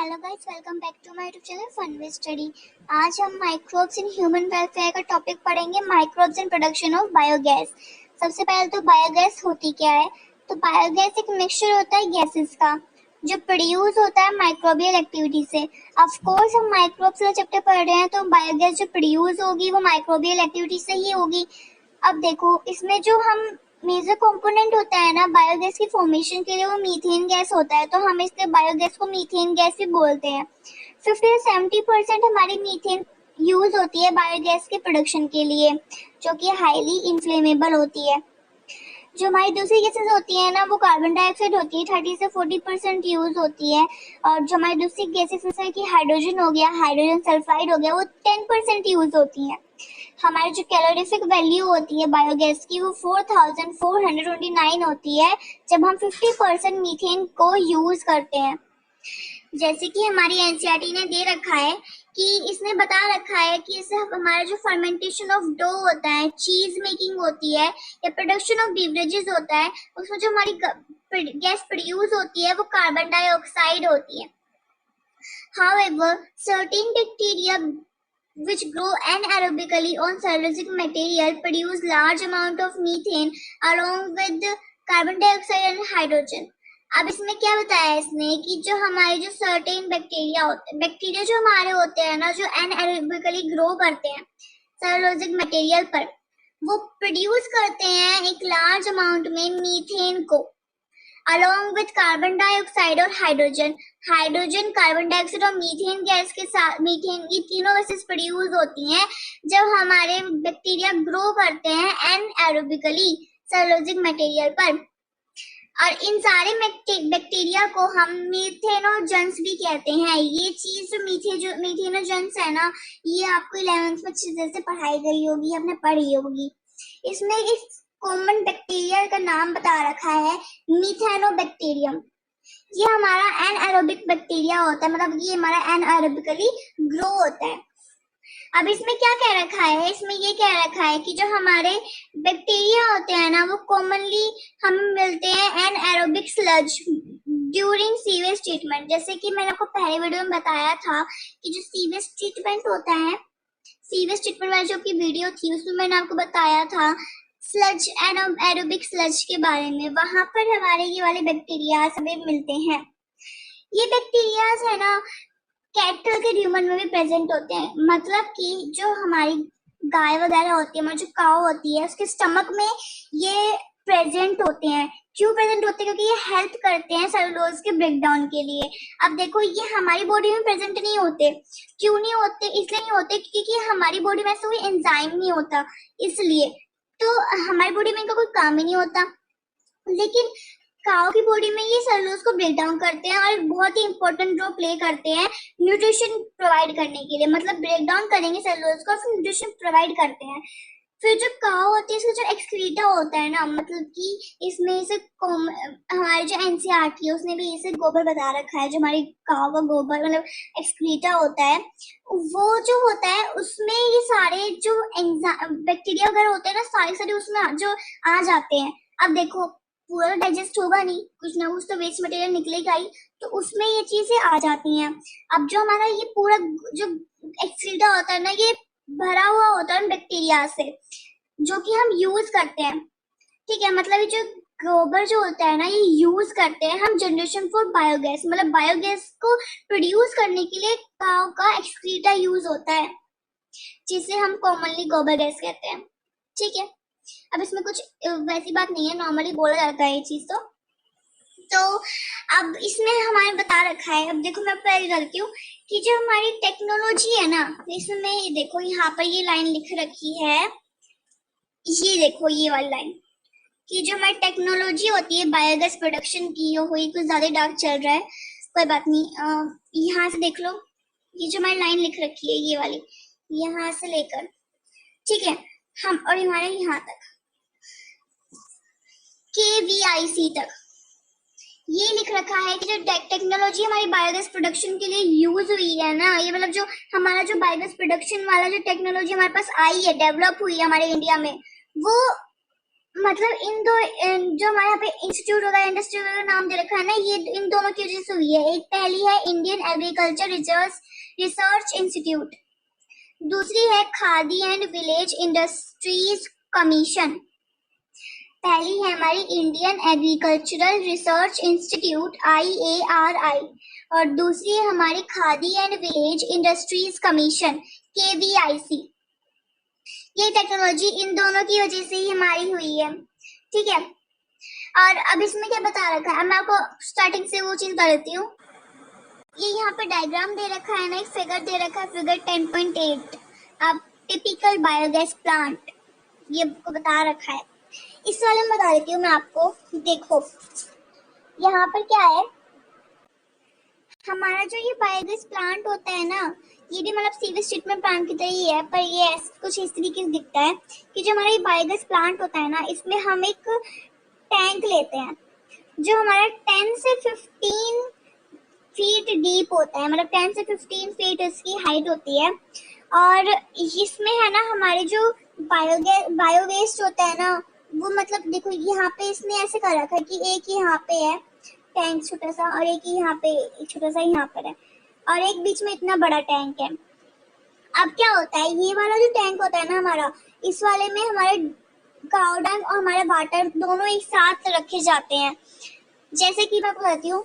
Hello guys, welcome back to my YouTube channel fun with study. आज हम microbes in human welfare का topic पढ़ेंगे, microbes in production of biogas. सबसे पहले तो बायोगैस होती क्या है। तो बायोगैस एक मिक्सचर होता है गैसेस का जो प्रोड्यूस होता है माइक्रोबियल एक्टिविटी से। ऑफ कोर्स हम माइक्रोब्स का चैप्टर पढ़ रहे हैं तो बायोगैस जो प्रोड्यूस होगी वो माइक्रोबियल एक्टिविटी से ही होगी। अब देखो, इसमें जो हम मेजर कंपोनेंट होता है ना बायोगैस की फॉर्मेशन के लिए, वो मीथेन गैस होता है। तो हम इसके बायोगैस को मीथेन गैस भी बोलते हैं। 50 से 70% हमारी मीथेन यूज होती है बायोगैस के प्रोडक्शन के लिए, जो कि हाईली इन्फ्लेमेबल होती है। जो हमारी दूसरी गैसेस होती है ना, वो कार्बन डाइऑक्साइड होती है, 30 से 40% यूज होती है। और जो हमारी दूसरी गैसेस जैसे कि हाइड्रोजन हो गया, हाइड्रोजन सल्फाइड हो गया, वो 10% यूज होती है। हमारी जो कैलोरीफिक वैल्यू होती है बायोगैस की, वो 4429 होती है जब हम 50% मीथेन को यूज करते हैं। जैसे कि हमारी एनसीईआरटी ने दे रखा है कि इसने बता रखा है कि इससे हमारा जो फर्मेंटेशन ऑफ डो होता है, चीज मेकिंग होती है या प्रोडक्शन ऑफ बेवरेजेस होता है, उसमें जो हमारी गैस प्रोड्यूस होती है वो कार्बन डाइऑक्साइड होती है। However, certain bacteria which grow anaerobically on cellulosic material produce large amount of methane along with carbon dioxide and hydrogen. अब इसमें क्या बताया है इसने कि जो हमारे जो सर्टेन बैक्टीरिया होते हैं, बैक्टीरिया जो हमारे होते हैं ना, जो एनाएरोबिकली ग्रो करते हैं सेलुलोजिक मटेरियल पर, वो प्रोड्यूस करते हैं एक लार्ज अमाउंट में मीथेन को along with कार्बन डाइऑक्साइड और हाइड्रोजन। हाइड्रोजन, कार्बन डाइऑक्साइड और मीथेन गैस के साथ, मीथेन की तीनों गैसेस प्रोड्यूस होती हैं जब हमारे बैक्टीरिया ग्रो करते हैं एनएरोबिकली सेलुलोजिक मटेरियल पर। और इन सारे बैक्टीरिया को हम मीथेनोजेंस भी कहते हैं। ये चीज जो मीथेनोजेंस है ना, ये आपको 11th में अच्छी तरह से पढ़ाई गई होगी, आपने पढ़ी होगी। इसमें इस कॉमन बैक्टीरिया का नाम बता रखा है मीथेनोबैक्टीरियम। ये हमारा एनएरोबिक बैक्टीरिया होता है, मतलब ये हमारा एनएरोबिकली ग्रो होता है। अब इसमें क्या कह रखा है, इसमें ये कह रखा है कि जो हमारे बैक्टीरिया होते हैं ना, वो कॉमनली हम मिलते हैं anaerobic sludge during sewage treatment. जैसे कि मैंने आपको पहले वीडियो में बताया था कि जो सीवेज ट्रीटमेंट होता है, सीवेज ट्रीटमेंट वाली जो की वीडियो थी उसमें मैंने आपको बताया था स्लज एरोबिक स्लज के बारे में। वहां पर हमारे ये वाले बैक्टीरिया सभी मिलते हैं। ये बैक्टीरिया है ना कैटल के ह्यूमन में भी प्रेजेंट होते हैं, मतलब कि जो हमारी गाय वगैरह होती है, हमारी जो काऊ होती है, उसके स्टमक में ये प्रेजेंट होते हैं। क्यों प्रेजेंट होते हैं? क्योंकि ये हेल्प करते हैं सेलुलोज के ब्रेकडाउन के लिए। अब देखो, ये हमारी बॉडी में प्रेजेंट नहीं होते। क्यों नहीं होते? इसलिए नहीं होते क्योंकि हमारी बॉडी में ऐसा कोई एंजाइम नहीं होता, इसलिए तो हमारी बॉडी में इनका कोई काम ही नहीं होता। लेकिन काऊ की बॉडी में ये सेलुलोज को ब्रेक डाउन करते हैं और बहुत ही इंपॉर्टेंट रोल प्ले करते हैं न्यूट्रिशन प्रोवाइड करने के लिए। मतलब ब्रेक डाउन करेंगे सेलुलोज को और फिर न्यूट्रिशन प्रोवाइड करते हैं। फिर जो काऊ होती है, इसका जो एक्सक्रीटा होता है ना, मतलब कि इसमें से हमारे जो एनसीईआरटी है उसने भी इसे गोबर बता रखा है। जो हमारी काऊ का गोबर मतलब एक्सक्रीटा होता है, वो जो होता है उसमें ये सारे जो बैक्टीरिया वगैरह होते हैं ना, सारे उसमें जो आ जाते हैं। अब देखो, पूरा डाइजेस्ट होगा नहीं, कुछ ना कुछ तो वेस्ट मटेरियल निकलेगा ही, तो उसमें ये चीजें आ जाती हैं। अब जो हमारा ये पूरा जो एक्सक्रीटा होता है ना, ये भरा हुआ होता है बैक्टीरिया से, जो कि हम यूज करते हैं। ठीक है, मतलब ये जो गोबर जो होता है ना, ये यूज करते हैं हम जनरेशन फॉर बायोगैस, मतलब बायोगैस को प्रोड्यूस करने के लिए काऊ का एक्सक्रीटा यूज होता है, जिसे हम कॉमनली गोबर गैस कहते हैं। ठीक है, अब इसमें कुछ वैसी बात नहीं है, नॉर्मली बोला जाता है ये चीज। तो अब इसमें हमारे बता रखा है। अब देखो, मैं पहले करती हूँ कि जो हमारी टेक्नोलॉजी है ना, इसमें ये देखो, यहाँ पर ये लाइन लिख रखी है, ये देखो ये वाली लाइन, कि जो हमारी टेक्नोलॉजी होती है बायोगैस प्रोडक्शन की, ये हुई कुछ ज्यादा डार्क चल रहा है, कोई बात नहीं। यहाँ से देख लो, ये जो हमारी लाइन लिख रखी है ये वाली, यहाँ से लेकर, ठीक है, हम और हमारे यहाँ तक KVIC तक ये लिख रखा है कि जो टेक्नोलॉजी हमारी बायोगैस प्रोडक्शन के लिए यूज हुई है ना, ये मतलब जो हमारा जो बायोगैस प्रोडक्शन वाला जो टेक्नोलॉजी हमारे पास आई है, डेवलप हुई है हमारे इंडिया में, वो मतलब जो हमारे यहाँ पे इंस्टीट्यूट होगा, इंडस्ट्री का नाम दे रखा है ना, ये इन दोनों की वजह से हुई है। एक पहली है इंडियन एग्रीकल्चर रिसर्च इंस्टीट्यूट, दूसरी है khadi and village industries commission. पहली है हमारी Indian agricultural research institute IARI, और दूसरी है हमारी khadi and village industries commission KVIC। ये टेक्नोलॉजी इन दोनों की वजह से ही हमारी हुई है, ठीक है। और अब इसमें क्या बता रखा है, मैं आपको स्टार्टिंग से वो चीज बता देती हूँ। ये यहाँ पे डायग्राम दे रखा है ना, एक फिगर दे रखा है, फिगर 10.8। अब टिपिकल बायोगैस प्लांट ये को बता रखा है। इस वाले में बता देती हूँ मैं आपको। देखो यहाँ पर क्या है, हमारा जो ये बायोगैस प्लांट होता है ना, ये भी मतलब सीवेज ट्रीटमेंट प्लांट की तरह ही है, पर ये कुछ इस तरीके से दिखता है कि जो हमारा ये बायोगैस प्लांट होता है ना, इसमें हम एक टैंक लेते हैं जो हमारा 10 से 15 फीट डीप होता है, मतलब 10 से 15 फीट इसकी हाइट होती है। और इसमें है ना हमारे जो बायो वेस्ट होता है ना, वो मतलब देखो यहाँ पे इसने ऐसे कर रखा है कि एक यहाँ पे है टैंक छोटा सा, और एक यहाँ पे एक छोटा सा यहाँ पर है, और एक बीच में इतना बड़ा टैंक है। अब क्या होता है, ये वाला जो टैंक होता है ना हमारा, इस वाले में हमारे काउ डंग और हमारे वाटर दोनों एक साथ रखे जाते हैं। जैसे कि मैं बताती हूँ,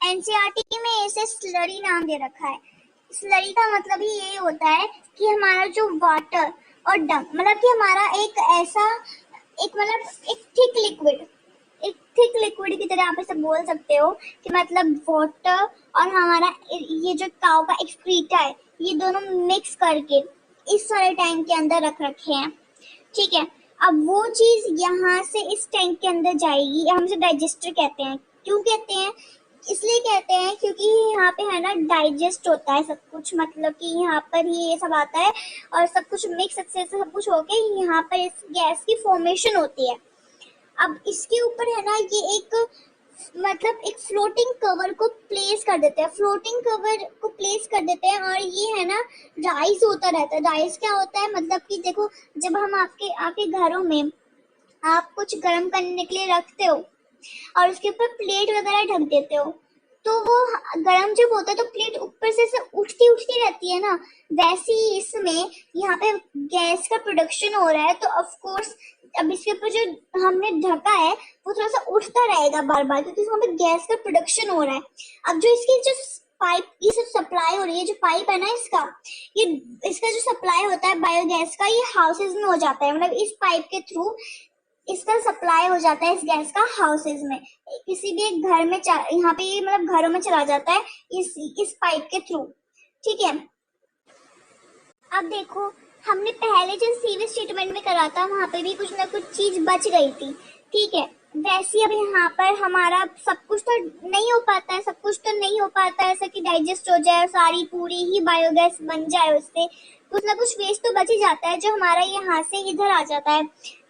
एनसीईआरटी में इसे स्लरी नाम दे रखा है। स्लरी का मतलब ही ये होता है कि हमारा जो वाटर और डंग, मतलब कि हमारा एक ऐसा एक थिक लिक्विड की तरह आप इसे बोल सकते हो कि मतलब वाटर और हमारा ये जो काऊ का एक्सक्रीटा है, ये दोनों मिक्स करके इस सारे टैंक के अंदर रख रखे हैं, ठीक है। अब वो चीज यहाँ से इस टैंक के अंदर जाएगी, हम इसे डाइजेस्टर कहते हैं। क्यों कहते हैं, इसलिए कहते हैं क्योंकि यहाँ पे है ना डाइजेस्ट होता है सब कुछ, मतलब कि यहाँ पर ही ये सब आता है और सब कुछ मिक्स अच्छे से सब कुछ होके यहाँ पर इस गैस की फॉर्मेशन होती है। अब इसके ऊपर है ना ये एक फ्लोटिंग कवर को प्लेस कर देते हैं, और ये है ना राइस होता रहता है। राइस क्या होता है, मतलब कि देखो जब हम आपके घरों में आप कुछ गर्म करने के लिए रखते हो और उसके ऊपर प्लेट वगैरह ढक देते हो, तो वो गर्म जब होता है तो प्लेट ऊपर से उठती रहती है ना, वैसे ही इसमें यहाँ पे गैस का प्रोडक्शन हो रहा है। तो ऑफ कोर्स अब इसके ऊपर जो हमने ढका है वो थोड़ा सा उठता रहेगा बार बार, क्योंकि वहाँ पे गैस का प्रोडक्शन हो रहा है। अब जो इसकी जो पाइप की सब सप्लाई हो रही है, जो पाइप है ना इसका जो सप्लाई होता है बायोगैस का, ये हाउसेज में हो जाता है, मतलब इस पाइप के थ्रू इसका सप्लाई हो जाता है इस गैस का हाउसेज में, किसी भी एक घर में यहाँ पे मतलब घरों में चला जाता है इस पाइप के थ्रू, ठीक है। अब देखो हमने पहले जो सीवेज ट्रीटमेंट में करा था वहां पे भी कुछ ना कुछ चीज बच गई थी, ठीक है। वैसे अब यहाँ पर हमारा सब कुछ तो नहीं हो पाता है ऐसा कि डाइजेस्ट हो जाए और सारी पूरी ही बायोगैस बन जाए, उससे कुछ ना कुछ वेस्ट तो बच ही जाता है जो हमारा यहाँ से इधर आ जाता है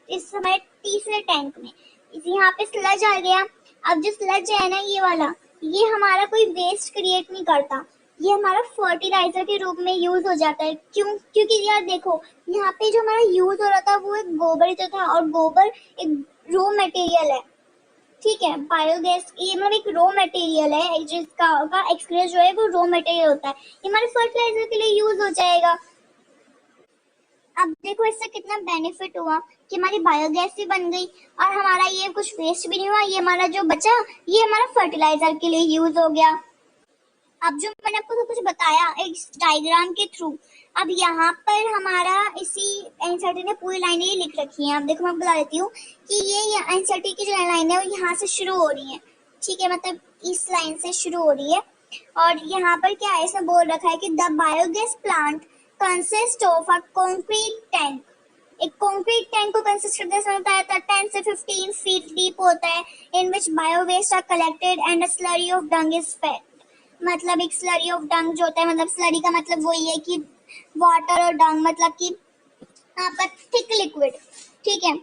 इस हमारे तीसरे टैंक में। यहाँ पे स्लज आ गया। अब जो स्लज है ना ये वाला, ये हमारा कोई वेस्ट क्रिएट नहीं करता, ये हमारा फर्टिलाइजर के रूप में यूज हो जाता है। क्योंकि यार देखो यहाँ पे जो हमारा यूज हो रहा था वो एक गोबर ही तो था, और गोबर एक रॉ मटेरियल है, ठीक है। बायोगैस ये मतलब एक रॉ मटेरियल है, जिसका एक्सक्रीट जो है वो रॉ मटेरियल होता है, ये हमारे फर्टिलाइजर के लिए यूज हो जाएगा। अब देखो इससे कितना बेनिफिट हुआ कि हमारी बायोगैस भी बन गई और हमारा ये कुछ वेस्ट भी नहीं हुआ, ये हमारा जो बचा ये हमारा फर्टिलाइजर के लिए यूज हो गया। अब जो मैंने आपको सब कुछ बताया एक डायग्राम के थ्रू, अब यहाँ पर हमारा इसी एनसीईआरटी ने पूरी लाइनें ही लिख रखी हैं। अब देखो मैं बता देती हूँ कि ये एनसीईआरटी की जो लाइन है वो यहाँ से शुरू हो रही है, ठीक है, मतलब इस लाइन से शुरू हो रही है। और यहाँ पर क्या है, इसमें बोल रखा है कि the biogas plant consist of a concrete tank. एक कॉन्क्रीट टैंक को कंसिस्ट करते हैं, बताया था 10 से 15 फीट डीप होता है, in which bio waste are collected and a slurry of dung is fed. मतलब एक स्लरी ऑफ डंग जो होता है, मतलब स्लरी का मतलब वही है कि वाटर और डंग मतलब कि आपका थिक लिक्विड, ठीक है।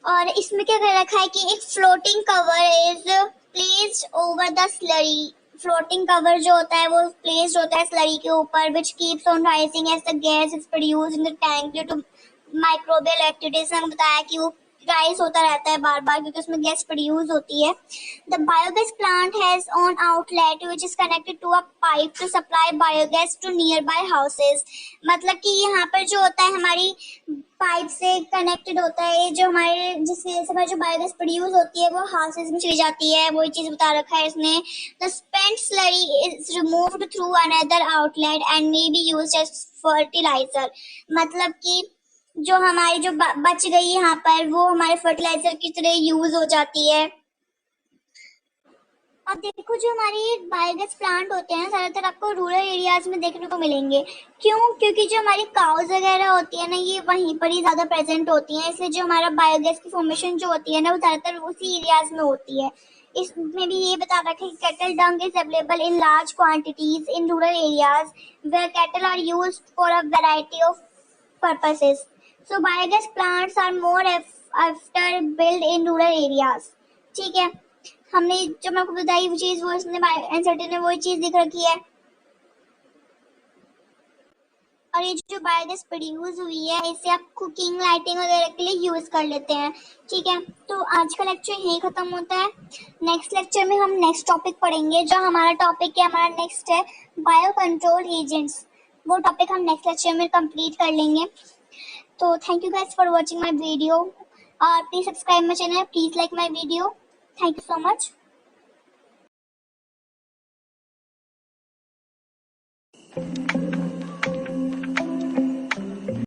और इसमें क्या कर रखा है कि एक floating cover is placed over the slurry. Floating cover जो होता है वो प्लेस्ड होता है स्लरी के ऊपर, which keeps on rising as the gas is produced in the tank due to microbial activities में बताया कि वो राइज होता रहता है बार बार क्योंकि उसमें गैस प्रोड्यूस होती है। The biogas plant has on outlet which is connected to a pipe to supply biogas to nearby houses. मतलब कि यहाँ पर जो होता है हमारी पाइप से कनेक्टेड होता है जो हमारे जिसकी वजह से हमारी जो बायोगैस प्रोड्यूस होती है वो हाउसेज में चली जाती है। वही चीज बता रखा है इसने। The spent slurry is removed through another outlet and may be used as fertiliser. मतलब कि जो हमारी जो बच गई यहाँ पर वो हमारे फर्टिलाइजर की तरह यूज हो जाती है। अब देखो जो हमारी बायोगैस प्लांट होते हैं ज्यादातर आपको रूरल एरियाज में देखने को मिलेंगे। क्यों? क्योंकि जो हमारी काउज वगैरह होती है ना ये वहीं पर ही ज्यादा प्रेजेंट होती हैं, इसलिए जो हमारा बायोगैस की फॉर्मेशन जो होती है ना वो ज्यादातर उसी एरियाज में होती है। इसमें भी ये बता रखा है कि cattle dung is available in large quantities in rural areas where cattle are used for a variety of purposes. So biogas plants are more after built in rural areas. ठीक है, हमने जो मैं आपको बताई वो चीज वो इसने एनसीईआरटी ने वही चीज लिख रखी है। और ये जो बायोगैस प्रोड्यूस हुई है इसे आप कुकिंग लाइटिंग वगैरह के लिए यूज कर लेते हैं। ठीक है, तो आज का लेक्चर यही खत्म होता है। नेक्स्ट लेक्चर में हम नेक्स्ट टॉपिक पढ़ेंगे। जो हमारा टॉपिक है हमारा नेक्स्ट है बायो कंट्रोल एजेंट्स। वो टॉपिक हम नेक्स्ट लेक्चर में कंप्लीट कर लेंगे। So thank you guys for watching my video. Please subscribe my channel. Please like my video. Thank you so much.